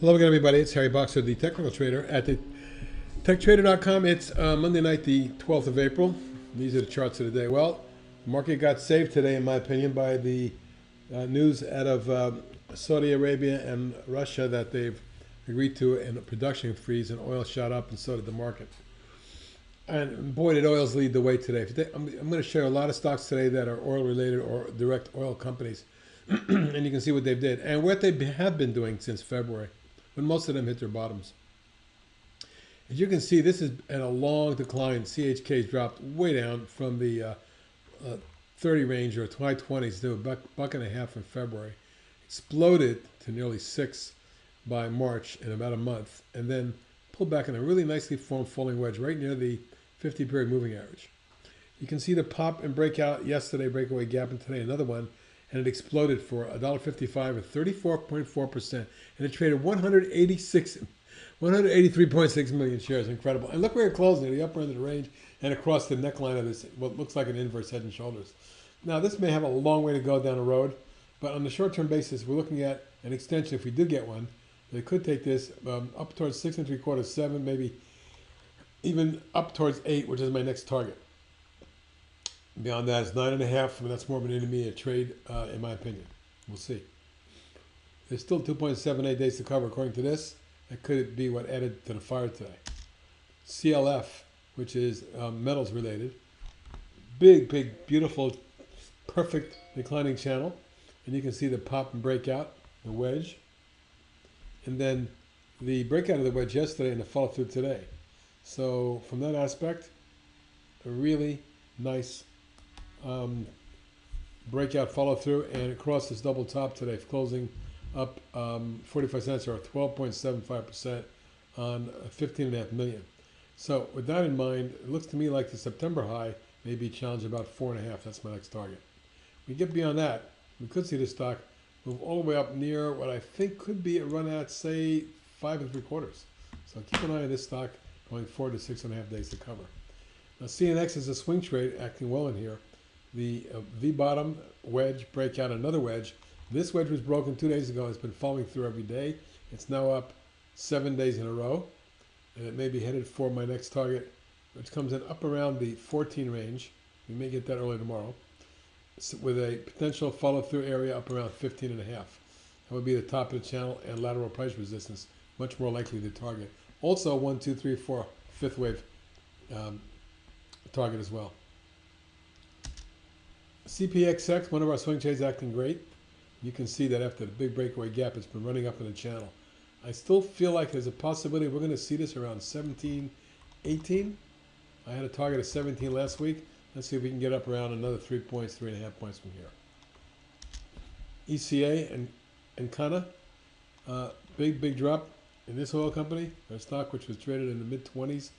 Hello again, everybody. It's Harry Boxer, the technical trader at the techtrader.com. It's Monday night, the 12th of April. These are the charts of the day. Well, the market got saved today, in my opinion, by the news out of Saudi Arabia and Russia that they've agreed to a production freeze, and oil shot up, and so did the market. And boy, did oils lead the way today. I'm going to share a lot of stocks today that are oil related or direct oil companies, and you can see what they've did and what they have been doing since February, when most of them hit their bottoms. As you can see, this is at a long decline. CHK's dropped way down from the 30 range or high 20s to a buck and a half in February. Exploded to nearly 6 by March in about a month, and then pulled back in a really nicely formed falling wedge right near the 50-period moving average. You can see the pop and breakout yesterday, breakaway gap, and today another one, and it exploded for $1.55 at 34.4%, and it traded 183.6 million shares. Incredible. And look where it closed, near the upper end of the range and across the neckline of this, what looks like an inverse head and shoulders. Now, this may have a long way to go down the road, but on the short-term basis, we're looking at an extension, if we did get one. They could take this up towards 6 3/4, 7, maybe even up towards 8, which is my next target. Beyond that, it's 9.5. I mean, that's more of an intermediate trade, in my opinion. We'll see. There's still 2.78 days to cover, according to this. That could be what added to the fire today. CLF, which is metals related. Big, beautiful, perfect declining channel. And you can see the pop and breakout, the wedge. And then the breakout of the wedge yesterday and the follow through today. So from that aspect, a really nice breakout follow through, and across this double top today, closing up 45 cents or 12.75% on 15.5 million. So with that in mind, it looks to me like the September high may be challenged about 4.5. That's my next target. We get beyond that, we could see the stock move all the way up near what I think could be a run at, say, 5 3/4. So keep an eye on this stock going 4 to 6.5 days to cover. Now, CNX is a swing trade acting well in here. The V bottom wedge breakout, another wedge. This wedge was broken 2 days ago. It's been following through every day. It's now up 7 days in a row, and it may be headed for my next target, which comes in up around the 14 range. We may get that early tomorrow, with a potential follow-through area up around 15.5. That would be the top of the channel and lateral price resistance, much more likely to target. Also, 1, 2, 3, 4, fifth wave target as well. CPXX, one of our swing trades, acting great. You can see that after the big breakaway gap, it's been running up in the channel. I still feel like there's a possibility we're going to see this around 17, 18. I had a target of 17 last week. Let's see if we can get up around another 3 points, 3.5 points from here. ECA and Kana, big drop in this oil company. Their stock, which was traded in the mid-20s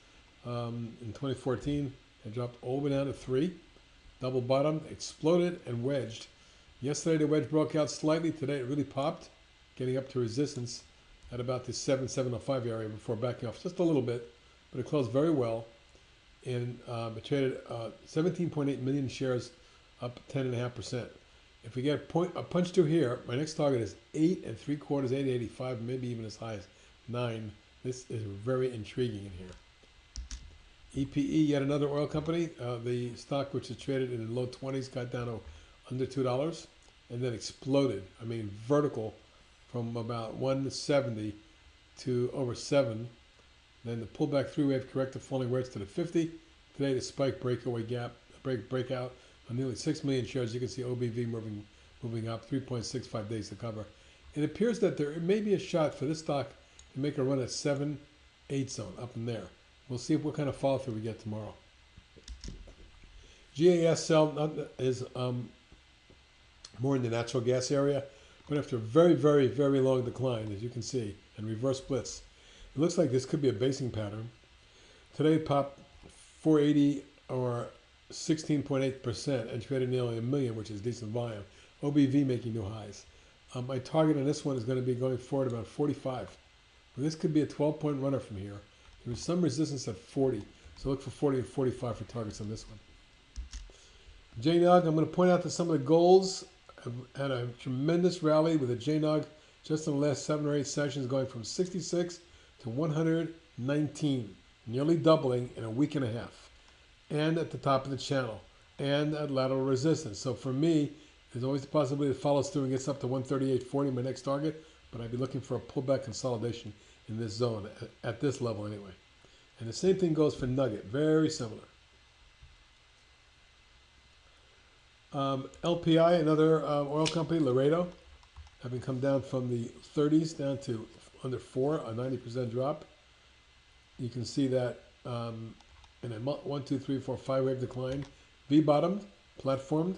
in 2014, had dropped all the way down to 3. Double bottom, exploded and wedged. Yesterday the wedge broke out slightly. Today it really popped, getting up to resistance at about the 7.05 area before backing off just a little bit, but it closed very well. And it traded 17.8 million shares, up 10.5%. If we get a punch through here, my next target is 8 3/4, 8.85, maybe even as high as 9. This is very intriguing in here. EPE, yet another oil company. The stock, which is traded in the low 20s, got down to under $2 and then exploded. I mean, vertical from about 170 to over 7. Then the pullback three-wave corrective falling wedge to the 50. Today, the spike breakaway gap, breakout on nearly 6 million shares. You can see OBV moving up, 3.65 days to cover. It appears that there may be a shot for this stock to make a run at 7-8 zone up in there. We'll see what kind of follow through we get tomorrow. GAS cell is more in the natural gas area, but after a very long decline, as you can see, and reverse splits, it looks like this could be a basing pattern. Today it popped 480 or 16.8% and traded nearly a million, which is decent volume. OBV making new highs. My target on this one is going to be going forward about 45. But this could be a 12-point runner from here. There's some resistance at 40, so look for 40 and 45 for targets on this one. JNOG, I'm going to point out that some of the golds have had a tremendous rally with a JNOG just in the last 7 or 8 sessions, going from 66 to 119, nearly doubling in a week and a half, and at the top of the channel, and at lateral resistance. So for me, there's always the possibility it follows through and gets up to 138.40, my next target, but I'd be looking for a pullback consolidation in this zone, at this level anyway. And the same thing goes for Nugget, very similar. LPI, another oil company, Laredo, having come down from the 30s down to under 4, a 90% drop. You can see that in a 1, 2, 3, 4, 5-wave decline. V-bottomed, platformed,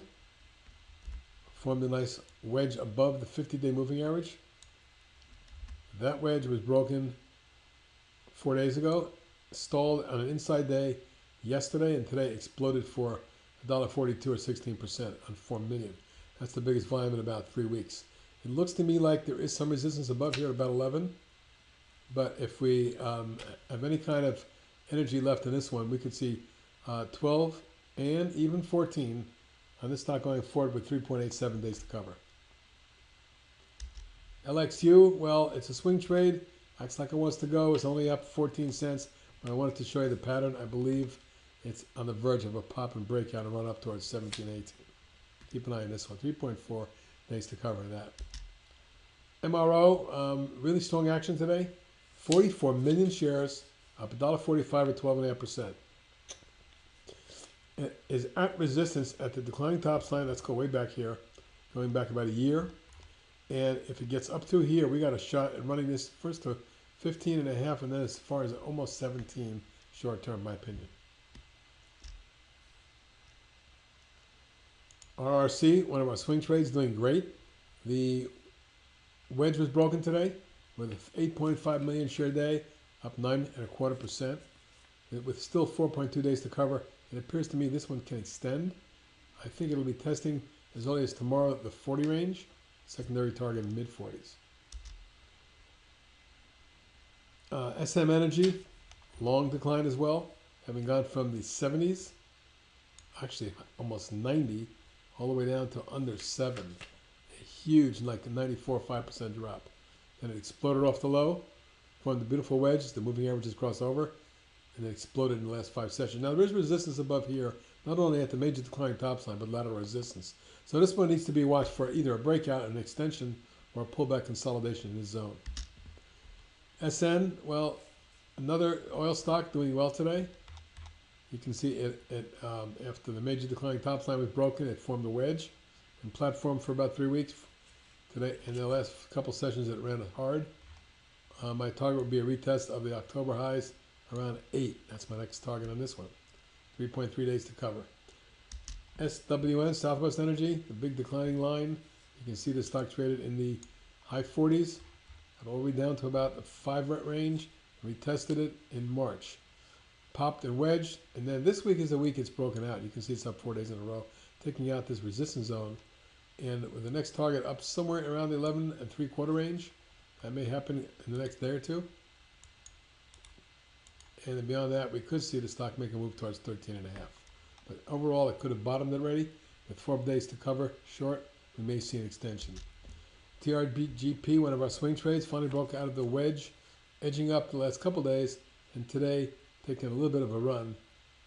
formed a nice wedge above the 50-day moving average. That wedge was broken 4 days ago, stalled on an inside day yesterday, and today exploded for $1.42 or 16% on 4 million. That's the biggest volume in about 3 weeks. It looks to me like there is some resistance above here at about 11, but if we have any kind of energy left in this one, we could see 12 and even 14 on this stock going forward with 3.87 days to cover. LXU, well, it's a swing trade. Acts like it wants to go. It's only up 14 cents, but I wanted to show you the pattern. I believe it's on the verge of a pop and breakout and run up towards 17, 18. Keep an eye on this one. 3.4 days to cover that. MRO, really strong action today. 44 million shares, up $1.45 or 12.5%. It is at resistance at the declining tops line. Let's go way back here, going back about a year. And if it gets up to here, we got a shot at running this first to 15.5 and then as far as almost 17 short term, in my opinion. RRC, one of our swing trades, doing great. The wedge was broken today with an 8.5 million share day, up 9.25%. With still 4.2 days to cover, it appears to me this one can extend. I think it'll be testing as early as tomorrow the 40 range, secondary target in mid-40s. SM Energy, long decline as well, having gone from the 70s, actually almost 90, all the way down to under 7. A huge, like a 94.5% drop. Then it exploded off the low, formed a beautiful wedge, the moving averages crossed over, and it exploded in the last 5 sessions. Now there is resistance above here, not only at the major decline tops line, but lateral resistance. So this one needs to be watched for either a breakout, an extension, or a pullback consolidation in this zone. SN, well, another oil stock doing well today. You can see it after the major declining top line was broken, it formed a wedge and platformed for about 3 weeks. Today, in the last couple sessions, it ran hard. My target would be a retest of the October highs around 8. That's my next target on this one. 3.3 days to cover. SWN, Southwest Energy, the big declining line. You can see the stock traded in the high 40s, all the way down to about the 5 range. We tested it in March. Popped and wedged, and then this week is the week it's broken out. You can see it's up 4 days in a row, taking out this resistance zone. And with the next target up somewhere around the 11.75 range, that may happen in the next day or two. And then beyond that, we could see the stock make a move towards 13.5. But overall, it could have bottomed already. With 4 days to cover short, we may see an extension. TRGP, one of our swing trades, finally broke out of the wedge, edging up the last couple days, and today taking a little bit of a run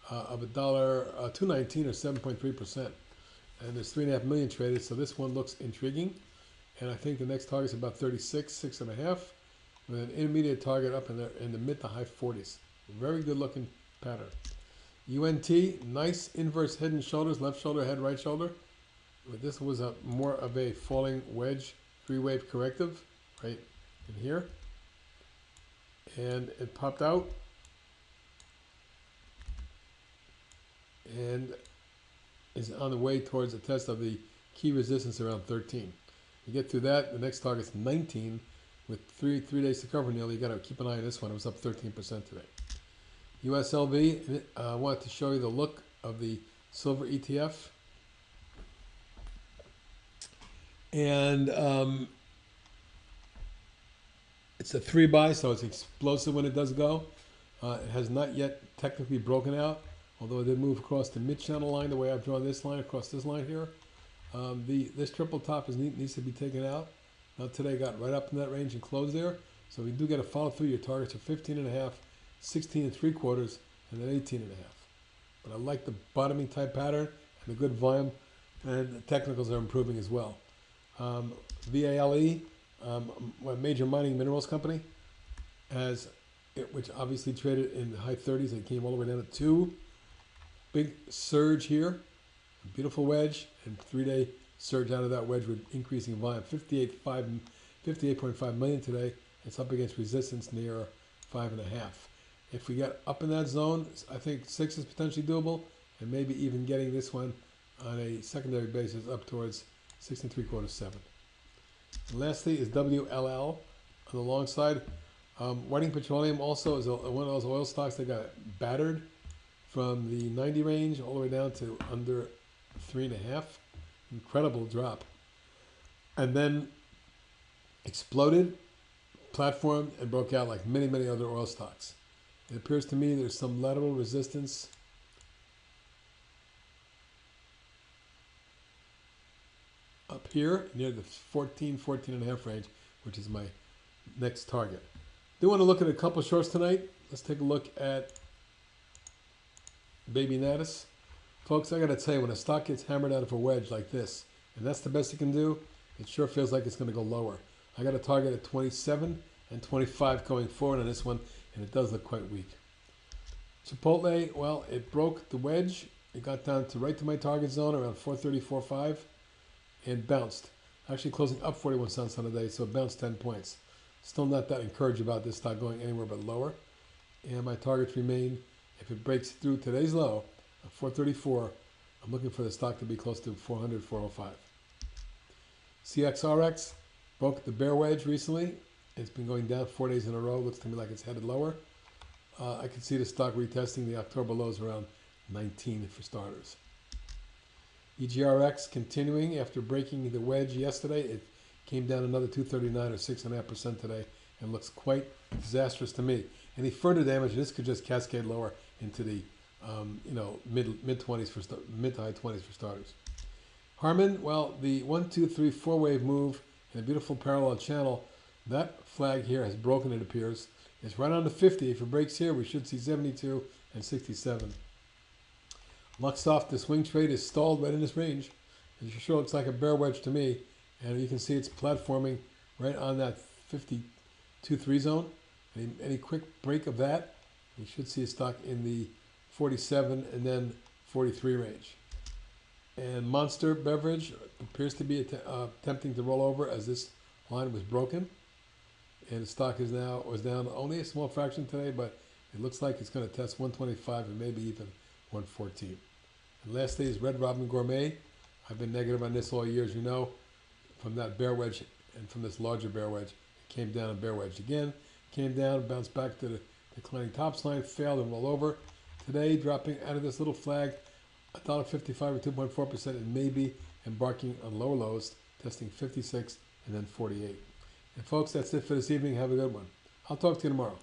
of $2.19 or 7.3%. And there's 3.5 million traded, so this one looks intriguing. And I think the next target is about 36, 6.5, with an intermediate target up in the mid to high 40s. Very good looking pattern. UNT, nice inverse head and shoulders, left shoulder, head, right shoulder. But this was more of a falling wedge, 3-wave corrective, right in here. And it popped out. And is on the way towards a test of the key resistance around 13. You get through that, the next target is 19 with three days to cover nearly. You got to keep an eye on this one. It was up 13% today. USLV, I wanted to show you the look of the silver ETF. And it's a 3 buy, so it's explosive when it does go. It has not yet technically broken out, although it did move across the mid-channel line the way I've drawn this line across this line here. This triple top needs to be taken out. Now today got right up in that range and closed there. So we do get a follow through. Your targets are 15.5, 16.75, and then 18.5. But I like the bottoming type pattern and the good volume, and the technicals are improving as well. VALE, a major mining minerals company, which obviously traded in the high 30s. It came all the way down to 2. Big surge here, a beautiful wedge, and 3-day surge out of that wedge with increasing volume. 58.5 million today. It's up against resistance near 5.5. If we get up in that zone, I think 6 is potentially doable, and maybe even getting this one on a secondary basis up towards 6.75, 7. And lastly is WLL on the long side. Whiting Petroleum also is one of those oil stocks that got battered from the 90 range all the way down to under 3.5. Incredible drop. And then exploded, platformed, and broke out like many, many other oil stocks. It appears to me there's some lateral resistance up here near the 14.5 range, which is my next target. Do want to look at a couple shorts tonight. Let's take a look at Baby Natus. Folks, I got to tell you, when a stock gets hammered out of a wedge like this, and that's the best it can do, it sure feels like it's going to go lower. I got a target at 27 and 25 going forward on this one, and it does look quite weak. Chipotle, well, it broke the wedge. It got down to right to my target zone around 434.5 and bounced. Actually closing up 41 cents on the day, so it bounced 10 points. Still not that encouraged about this stock going anywhere but lower. And my targets remain, if it breaks through today's low of 434, I'm looking for the stock to be close to 400, 405. CXRX broke the bear wedge recently. It's been going down 4 days in a row. Looks to me like it's headed lower. I can see the stock retesting the October lows around 19 for starters. EGRX continuing after breaking the wedge yesterday. It came down another 239 or 6.5% today and looks quite disastrous to me. Any further damage, this could just cascade lower into the mid 20s for mid to high 20s for starters. Harman, well, the 1, 2, 3, 4 wave move in a beautiful parallel channel. That flag here has broken, it appears. It's right on the 50. If it breaks here, we should see 72 and 67. Luxoft, the swing trade is stalled right in this range. It sure looks like a bear wedge to me. And you can see it's platforming right on that 52.3 zone. Any quick break of that, you should see a stock in the 47 and then 43 range. And Monster Beverage appears to be attempting to roll over as this line was broken. And the stock was down only a small fraction today, but it looks like it's going to test 125 and maybe even 114. And lastly is Red Robin Gourmet. I've been negative on this all year, as you know, from that bear wedge and from this larger bear wedge. It came down and bear wedged again, came down, bounced back to the declining tops line, failed and rolled over. Today, dropping out of this little flag, $1.55 or 2.4%, and maybe embarking on lower lows, testing 56 and then 48. And folks, that's it for this evening. Have a good one. I'll talk to you tomorrow.